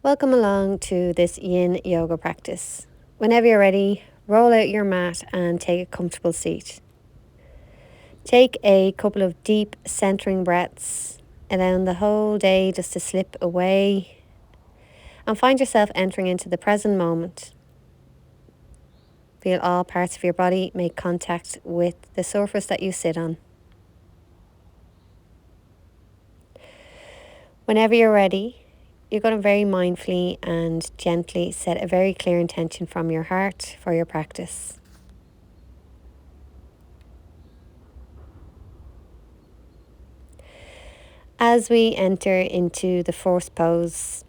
Welcome along to this yin yoga practice. Whenever you're ready, roll out your mat and take a comfortable seat. Take a couple of deep centering breaths, allowing the whole day just to slip away, and find yourself entering into the present moment. Feel all parts of your body make contact with the surface that you sit on. Whenever you're ready, you're going to very mindfully and gently set a very clear intention from your heart for your practice. As we enter into the first pose,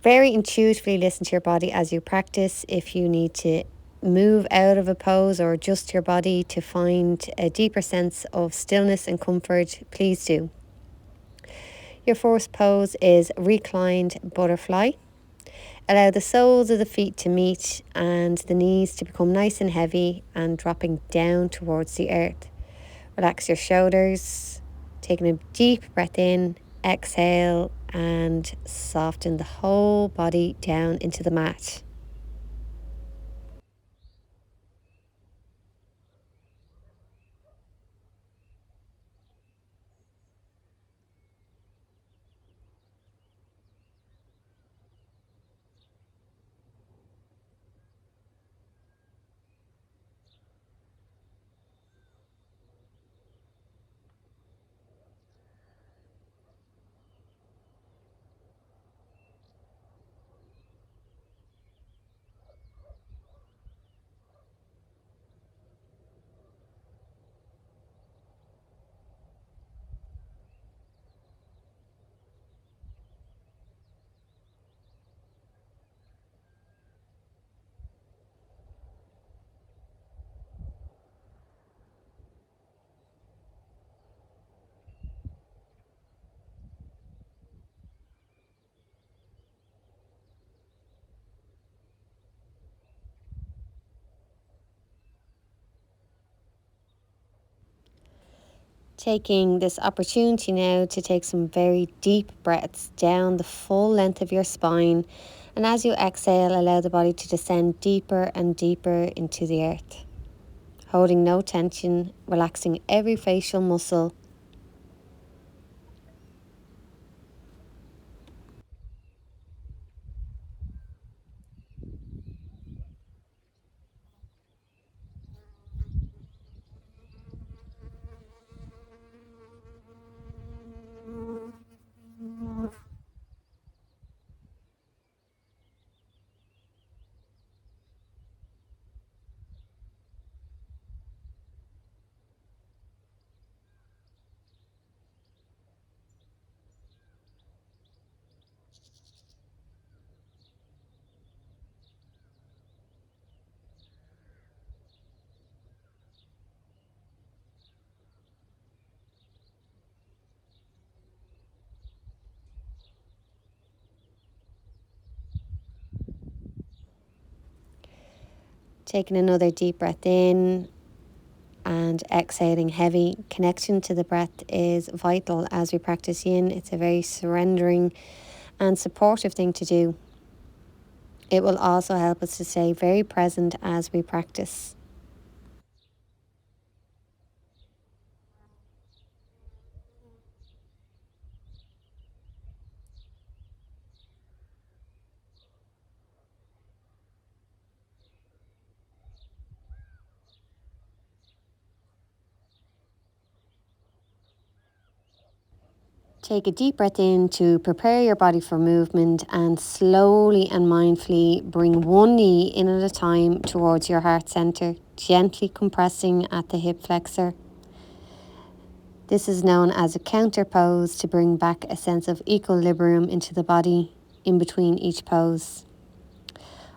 very intuitively listen to your body as you practice. If you need to move out of a pose or adjust your body to find a deeper sense of stillness and comfort, please do. Your first pose is reclined butterfly. Allow the soles of the feet to meet and the knees to become nice and heavy and dropping down towards the earth. Relax your shoulders, taking a deep breath in, exhale, and soften the whole body down into the mat. Taking this opportunity now to take some very deep breaths down the full length of your spine. And as you exhale, allow the body to descend deeper and deeper into the earth. Holding no tension, relaxing every facial muscle. Taking another deep breath in and exhaling heavy. Connection to the breath is vital as we practice yin. It's a very surrendering and supportive thing to do. It will also help us to stay very present as we practice. Take a deep breath in to prepare your body for movement, and slowly and mindfully bring one knee in at a time towards your heart center, gently compressing at the hip flexor. This is known as a counter pose to bring back a sense of equilibrium into the body in between each pose.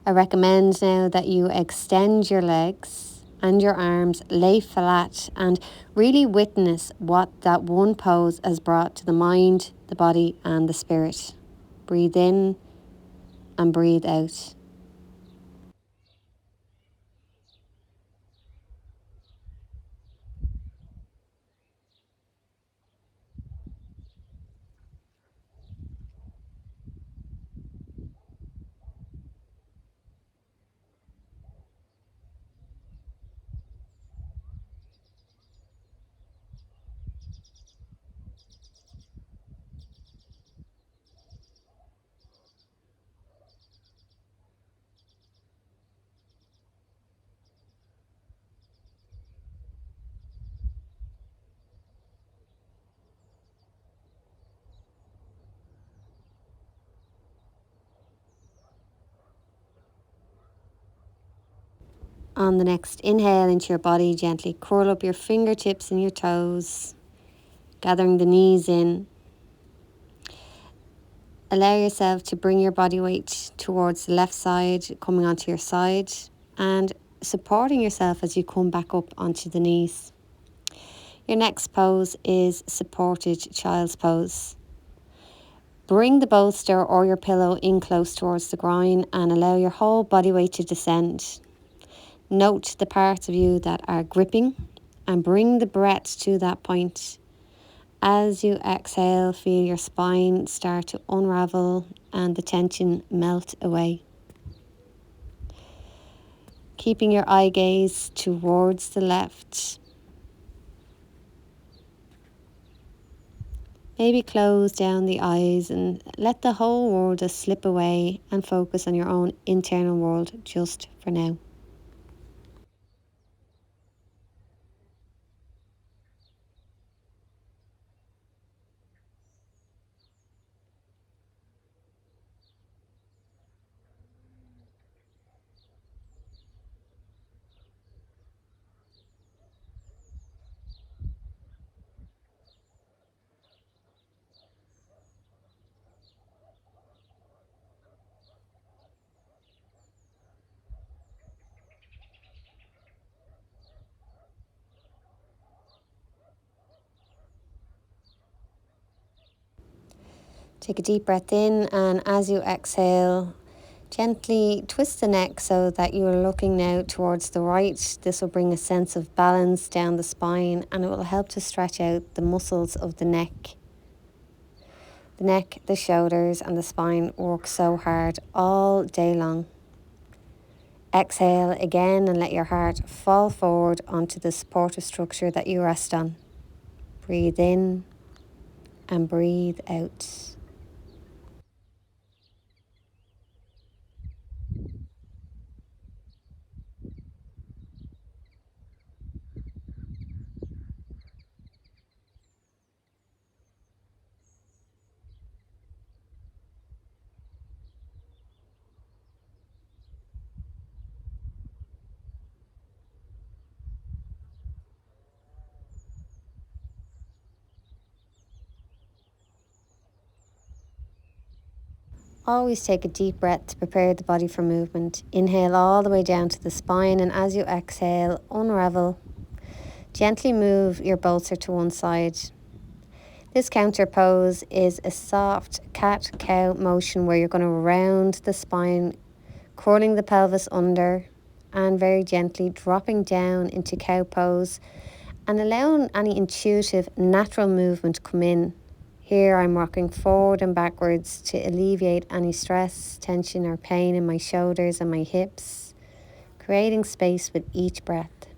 I recommend now that you extend your legs and your arms, lay flat, and really witness what that one pose has brought to the mind, the body, and the spirit. Breathe in and breathe out. On the next inhale into your body, gently curl up your fingertips and your toes, gathering the knees in. Allow yourself to bring your body weight towards the left side, coming onto your side, and supporting yourself as you come back up onto the knees. Your next pose is supported child's pose. Bring the bolster or your pillow in close towards the groin and allow your whole body weight to descend. Note the parts of you that are gripping and bring the breath to that point. As you exhale, feel your spine start to unravel and the tension melt away. Keeping your eye gaze towards the left. Maybe close down the eyes and let the whole world just slip away and focus on your own internal world just for now. Take a deep breath in, and as you exhale, gently twist the neck so that you are looking now towards the right. This will bring a sense of balance down the spine and it will help to stretch out the muscles of the neck. The neck, the shoulders and the spine work so hard all day long. Exhale again and let your heart fall forward onto the supportive structure that you rest on. Breathe in and breathe out. Always take a deep breath to prepare the body for movement. Inhale all the way down to the spine, and as you exhale, unravel. Gently move your bolster to one side. This counter pose is a soft cat-cow motion where you're going to round the spine, curling the pelvis under and very gently dropping down into cow pose and allowing any intuitive natural movement to come in. Here I'm rocking forward and backwards to alleviate any stress, tension or pain in my shoulders and my hips, creating space with each breath.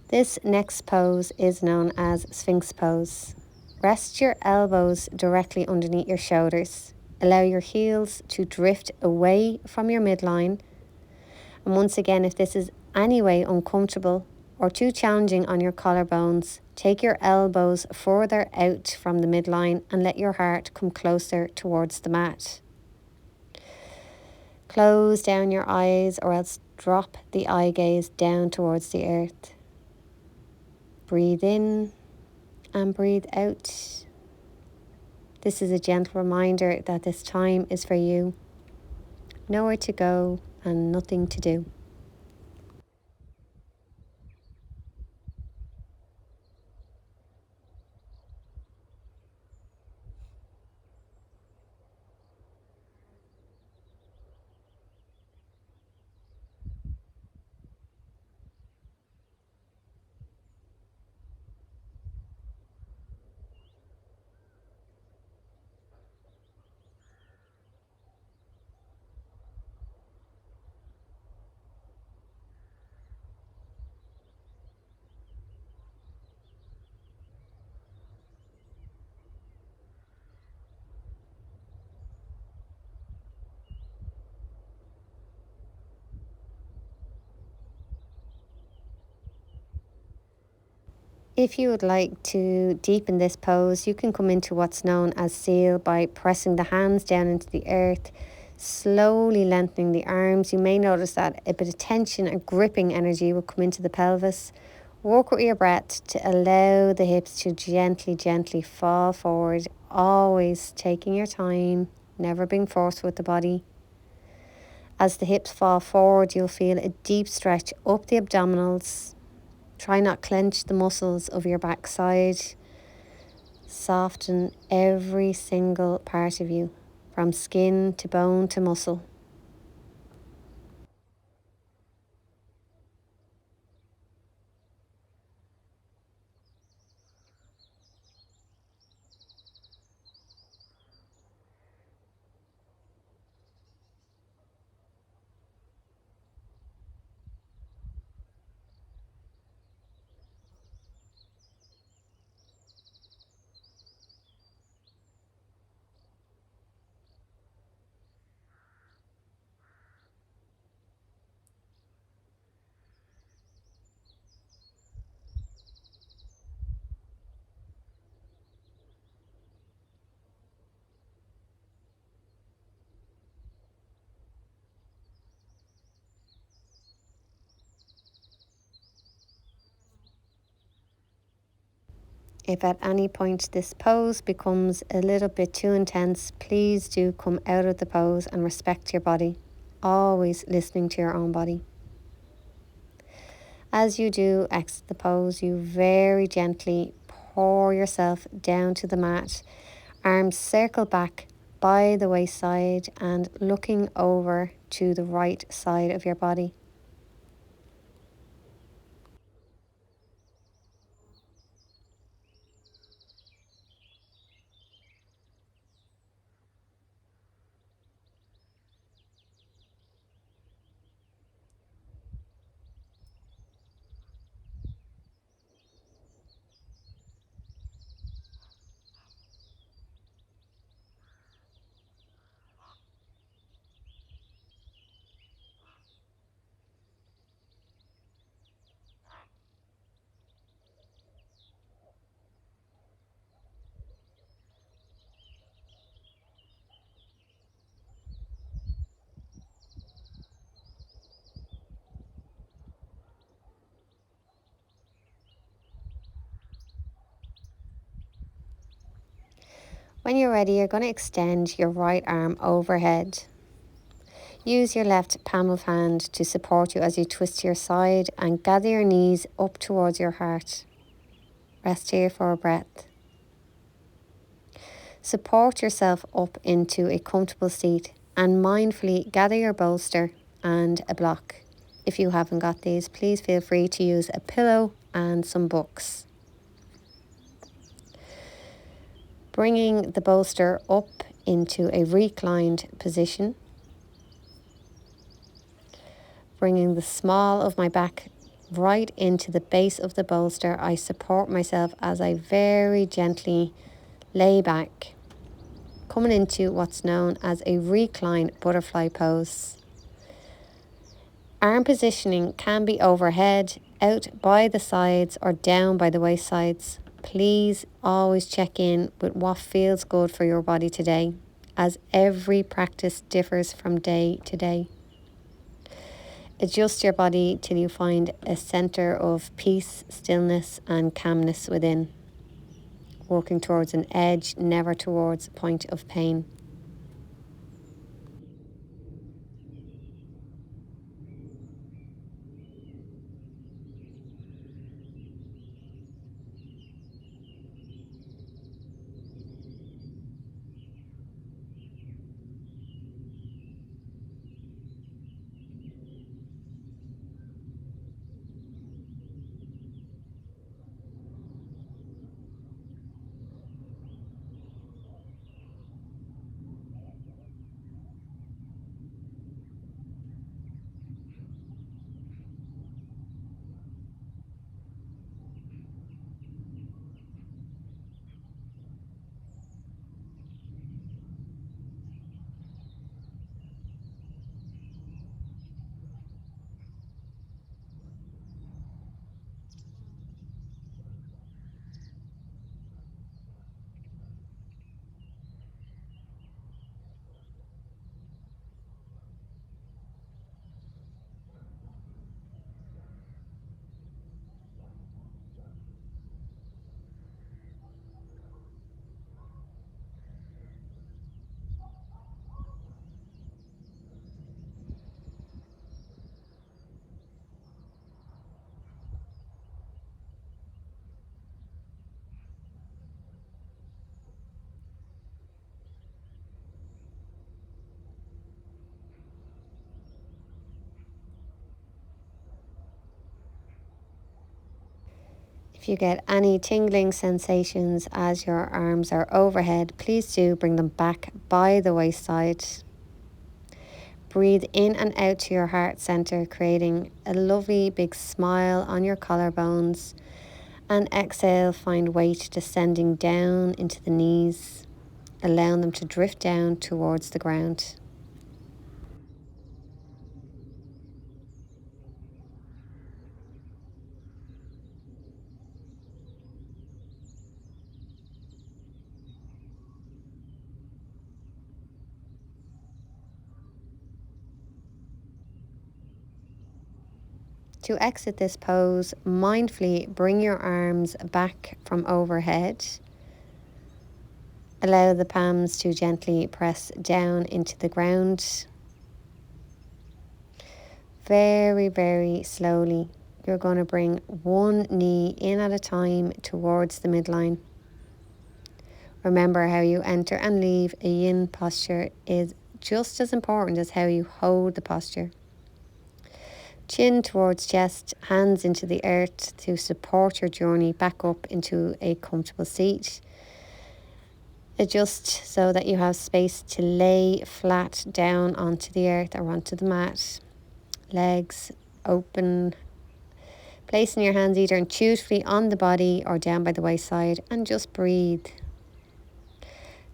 This next pose is known as Sphinx pose. Rest your elbows directly underneath your shoulders. Allow your heels to drift away from your midline. And once again, if this is any way uncomfortable or too challenging on your collarbones, take your elbows further out from the midline and let your heart come closer towards the mat. Close down your eyes or else drop the eye gaze down towards the earth. Breathe in and breathe out. This is a gentle reminder that this time is for you. Nowhere to go and nothing to do. If you would like to deepen this pose, you can come into what's known as seal by pressing the hands down into the earth, Slowly lengthening the arms. You may notice that a bit of tension and gripping energy will come into the pelvis. Work with your breath to allow the hips to gently fall forward, always taking your time, never being forced with the body. As the hips fall forward, you'll feel a deep stretch up the abdominals. Try not clench the muscles of your backside. Soften every single part of you, from skin to bone to muscle. If at any point this pose becomes a little bit too intense, please do come out of the pose and respect your body. Always listening to your own body. As you do exit the pose, you very gently pour yourself down to the mat. Arms circle back by the waist-side and looking over to the right side of your body. When you're ready, you're going to extend your right arm overhead. Use your left palm of hand to support you as you twist to your side and gather your knees up towards your heart. Rest here for a breath. Support yourself up into a comfortable seat and mindfully gather your bolster and a block. If you haven't got these, please feel free to use a pillow and some books. Bringing the bolster up into a reclined position. Bringing the small of my back right into the base of the bolster. I support myself as I very gently lay back, coming into what's known as a recline butterfly pose. Arm positioning can be overhead, out by the sides or down by the waist sides. Please always check in with what feels good for your body today, as every practice differs from day to day. Adjust your body till you find a centre of peace, stillness and calmness within. Working towards an edge, never towards a point of pain. If you get any tingling sensations as your arms are overhead, please do bring them back by the waist side. Breathe in and out to your heart center, creating a lovely big smile on your collarbones. And exhale, find weight descending down into the knees, allowing them to drift down towards the ground. To exit this pose, mindfully bring your arms back from overhead. Allow the palms to gently press down into the ground. Very, very slowly, you're going to bring one knee in at a time towards the midline. Remember, how you enter and leave a yin posture is just as important as how you hold the posture. Chin towards chest, hands into the earth to support your journey back up into a comfortable seat. Adjust so that you have space to lay flat down onto the earth or onto the mat. Legs open. Placing your hands either intuitively on the body or down by the waist side, and just breathe.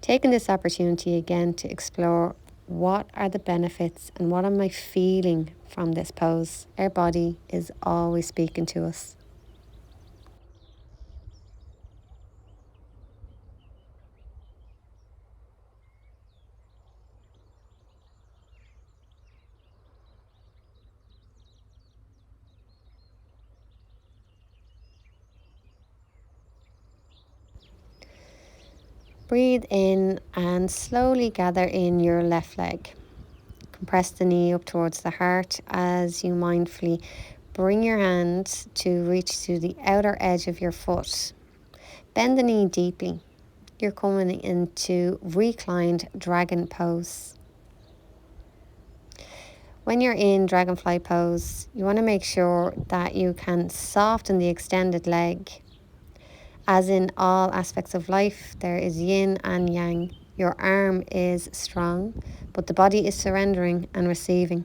Taking this opportunity again to explore what are the benefits and what am I feeling from this pose. Our body is always speaking to us. Breathe in and slowly gather in your left leg. Compress the knee up towards the heart as you mindfully bring your hand to reach to the outer edge of your foot. Bend the knee deeply. You're coming into reclined dragon pose. When you're in dragonfly pose, you want to make sure that you can soften the extended leg. As in all aspects of life, there is yin and yang. Your arm is strong, but the body is surrendering and receiving.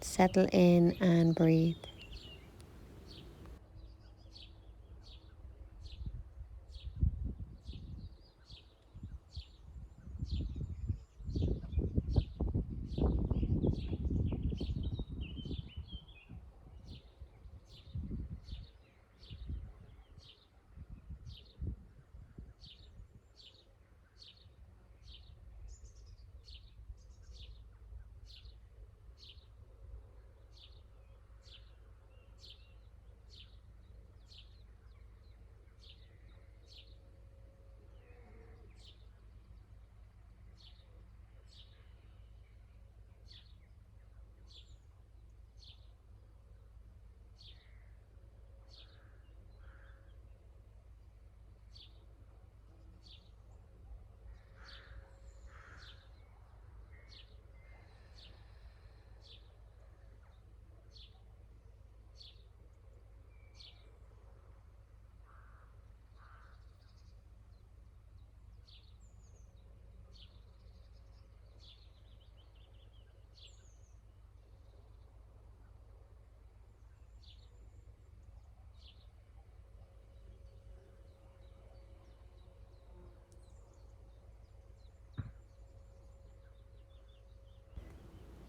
Settle in and breathe.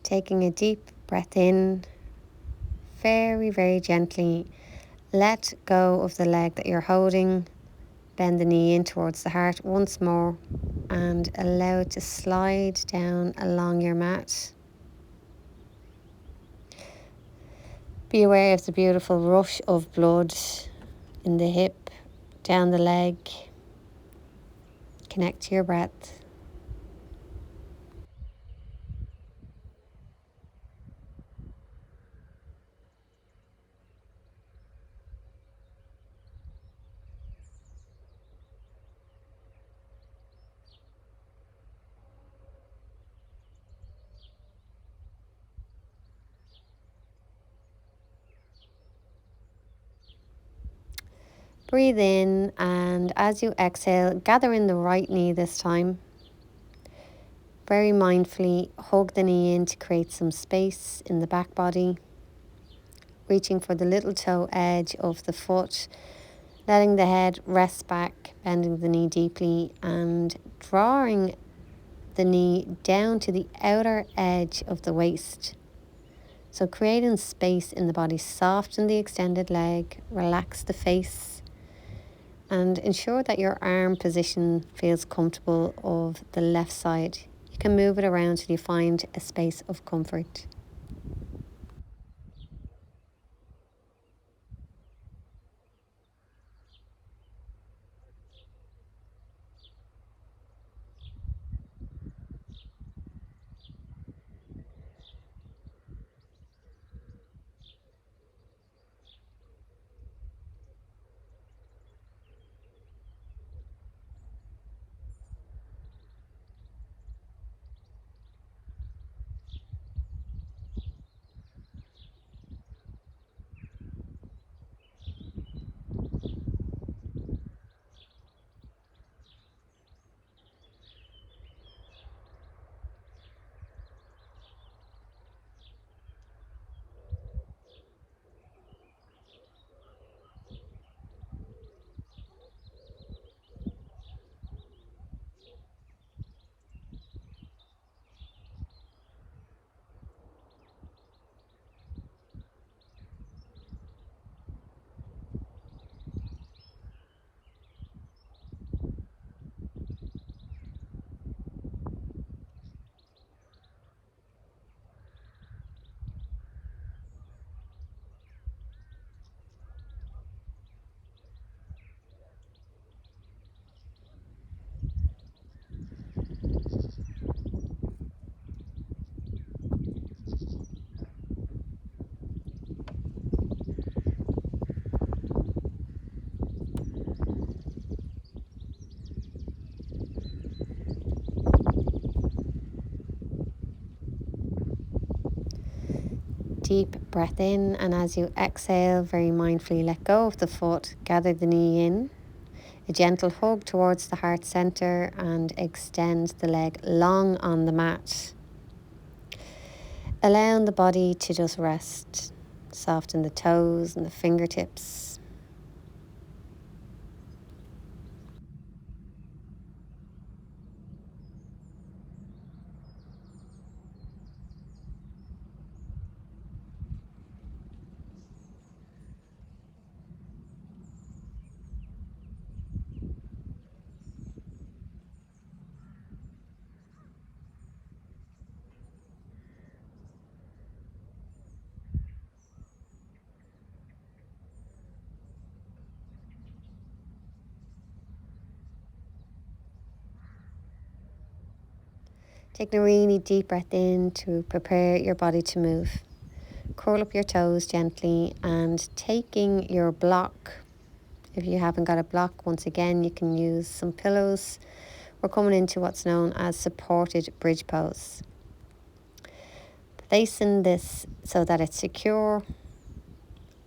Taking a deep breath in, very, very gently let go of the leg that you're holding. Bend the knee in towards the heart once more and allow it to slide down along your mat. Be aware of the beautiful rush of blood in the hip, down the leg. Connect to your breath. Breathe in, and as you exhale, gather in the right knee this time. Very mindfully hug the knee in to create some space in the back body. Reaching for the little toe edge of the foot, letting the head rest back, bending the knee deeply and drawing the knee down to the outer edge of the waist. So creating space in the body, soften the extended leg, relax the face, and ensure that your arm position feels comfortable of the left side. You can move it around till you find a space of comfort. Deep breath in, and as you exhale, very mindfully let go of the foot, gather the knee in, a gentle hug towards the heart center, and extend the leg long on the mat. Allowing the body to just rest, soften the toes and the fingertips. Taking a really deep breath in to prepare your body to move. Curl up your toes gently and taking your block. If you haven't got a block, once again, you can use some pillows. We're coming into what's known as supported bridge pose. Placing this so that it's secure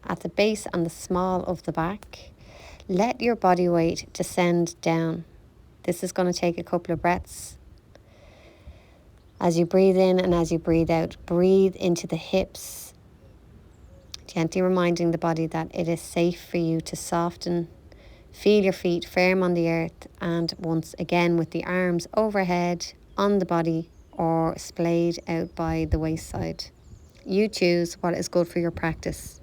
at the base and the small of the back. Let your body weight descend down. This is going to take a couple of breaths. As you breathe in and as you breathe out, breathe into the hips, gently reminding the body that it is safe for you to soften. Feel your feet firm on the earth, and once again with the arms overhead on the body or splayed out by the waist side. You choose what is good for your practice.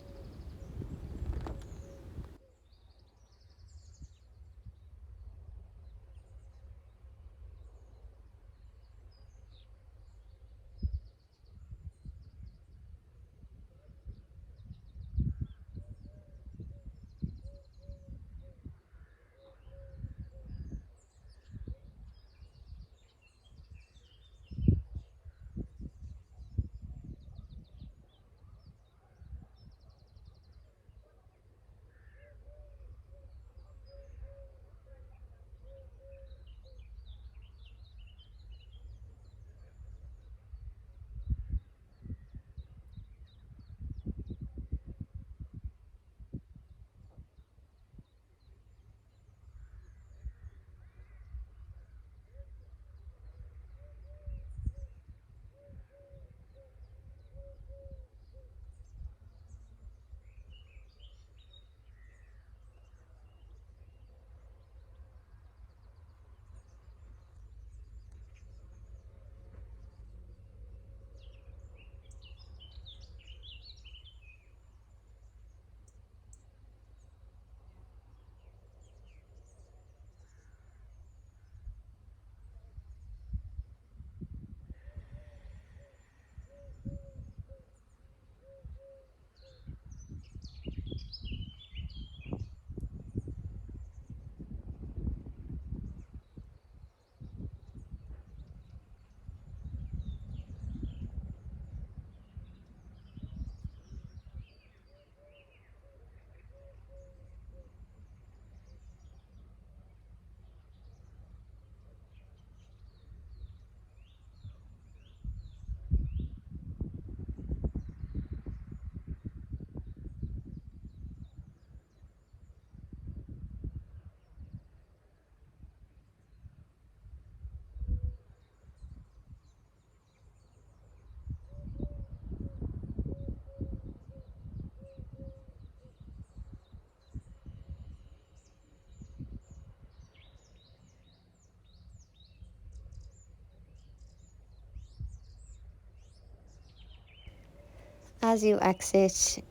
As you exit,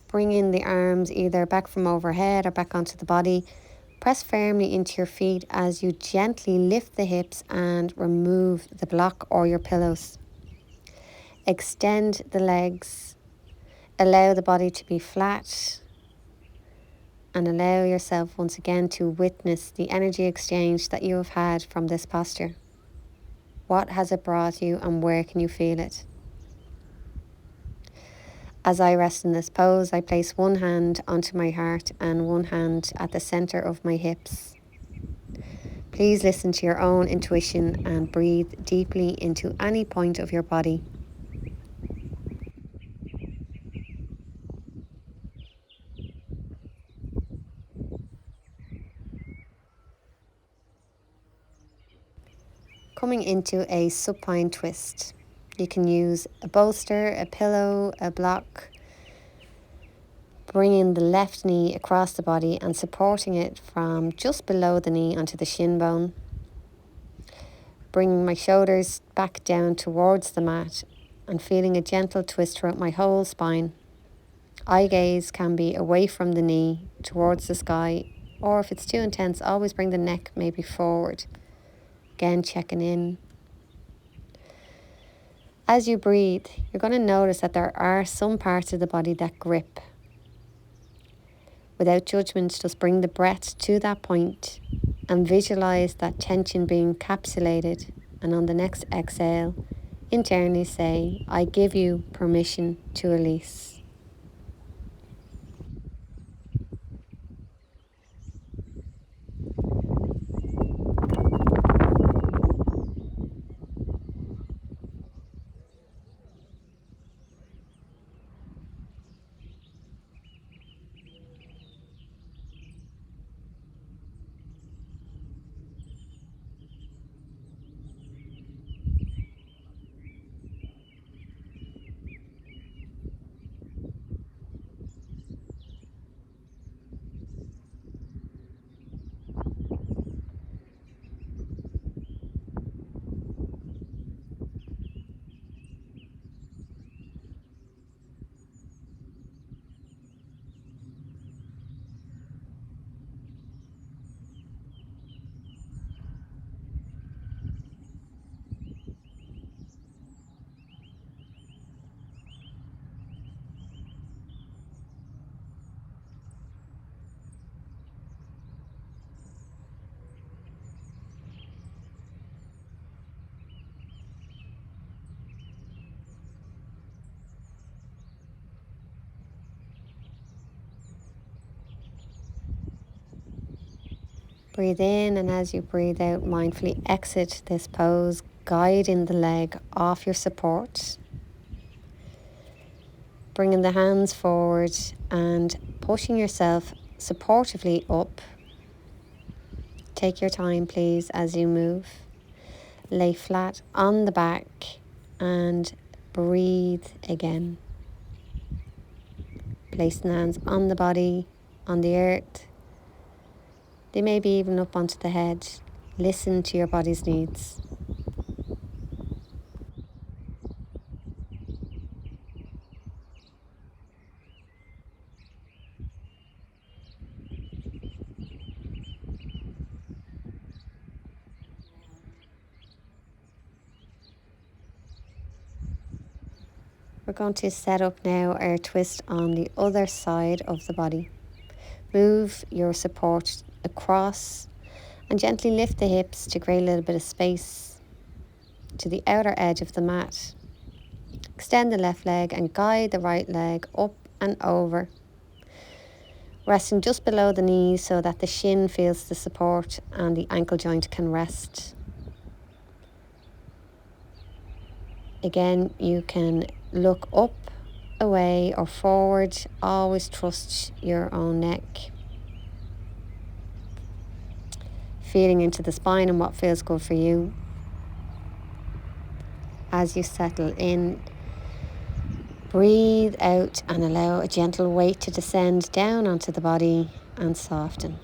bring in the arms either back from overhead or back onto the body. Press firmly into your feet as you gently lift the hips and remove the block or your pillows. Extend the legs. Allow the body to be flat. And allow yourself once again to witness the energy exchange that you have had from this posture. What has it brought you and where can you feel it? As I rest in this pose, I place one hand onto my heart and one hand at the center of my hips. Please listen to your own intuition and breathe deeply into any point of your body. Coming into a supine twist. You can use a bolster, a pillow, a block. Bringing the left knee across the body and supporting it from just below the knee onto the shin bone. Bringing my shoulders back down towards the mat and feeling a gentle twist throughout my whole spine. Eye gaze can be away from the knee towards the sky, or if it's too intense, always bring the neck maybe forward. Again, checking in. As you breathe, you're going to notice that there are some parts of the body that grip. Without judgment, just bring the breath to that point and visualize that tension being encapsulated. And on the next exhale, internally say, I give you permission to release. Breathe in, and as you breathe out, mindfully exit this pose, guiding the leg off your support. Bringing the hands forward and pushing yourself supportively up. Take your time, please, as you move. Lay flat on the back and breathe again. Placing the hands on the body, on the earth. They may be even up onto the head. Listen to your body's needs. We're going to set up now our twist on the other side of the body. Move your support across and gently lift the hips to create a little bit of space to the outer edge of the mat. Extend the left leg and guide the right leg up and over. Resting just below the knees so that the shin feels the support and the ankle joint can rest. Again, you can look up, away or forward. Always trust your own neck. Feeling into the spine and what feels good for you. As you settle in, breathe out and allow a gentle weight to descend down onto the body and soften.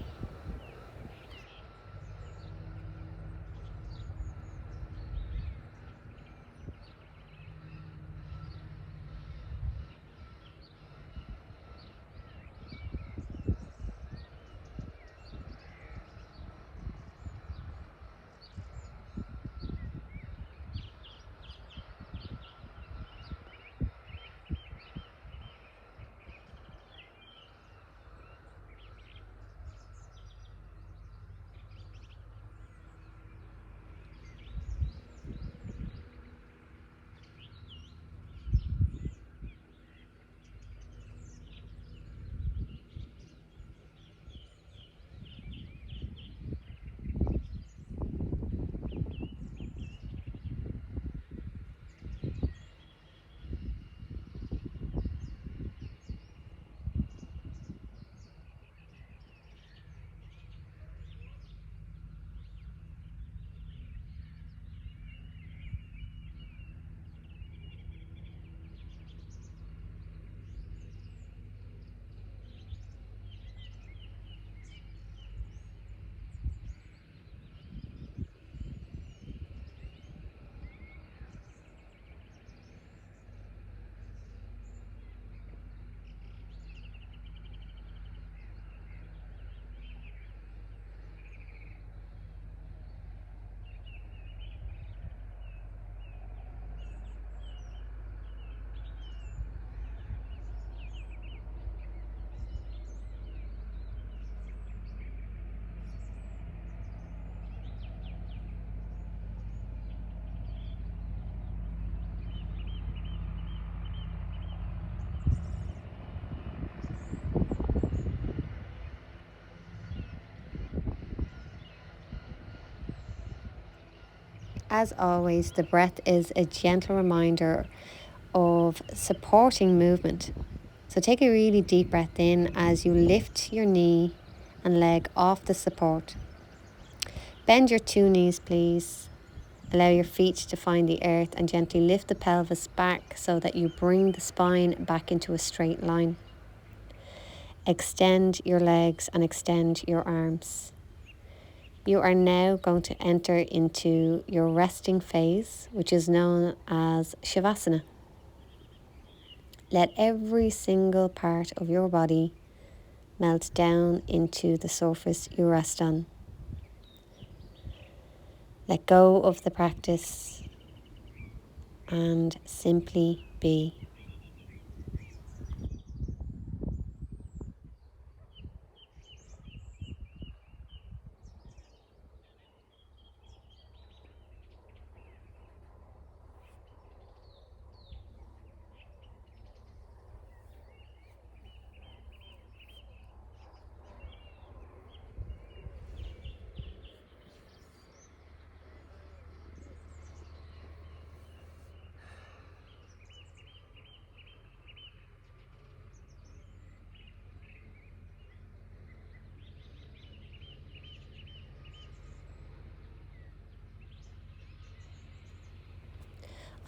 As always, the breath is a gentle reminder of supporting movement. So take a really deep breath in as you lift your knee and leg off the support. Bend your two knees, please. Allow your feet to find the earth and gently lift the pelvis back so that you bring the spine back into a straight line. Extend your legs and extend your arms. You are now going to enter into your resting phase, which is known as Shavasana. Let every single part of your body melt down into the surface you rest on. Let go of the practice and simply be.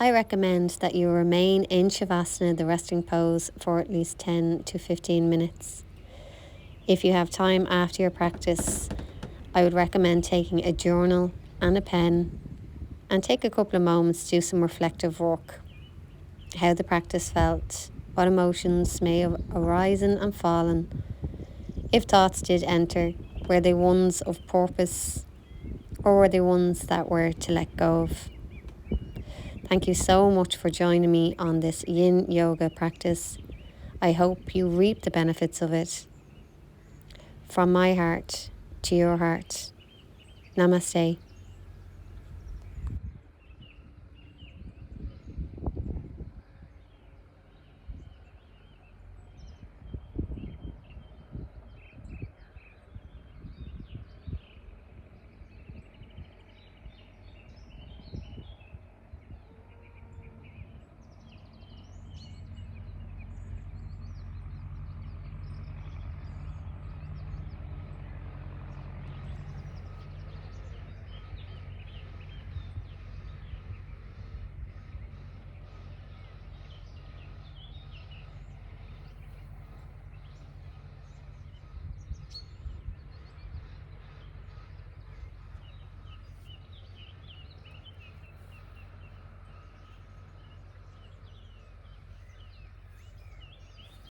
I recommend that you remain in Shavasana, the resting pose, for at least 10 to 15 minutes. If you have time after your practice, I would recommend taking a journal and a pen and take a couple of moments to do some reflective work. How the practice felt, what emotions may have arisen and fallen. If thoughts did enter, were they ones of purpose or were they ones that were to let go of? Thank you so much for joining me on this yin yoga practice. I hope you reap the benefits of it. From my heart to your heart. Namaste.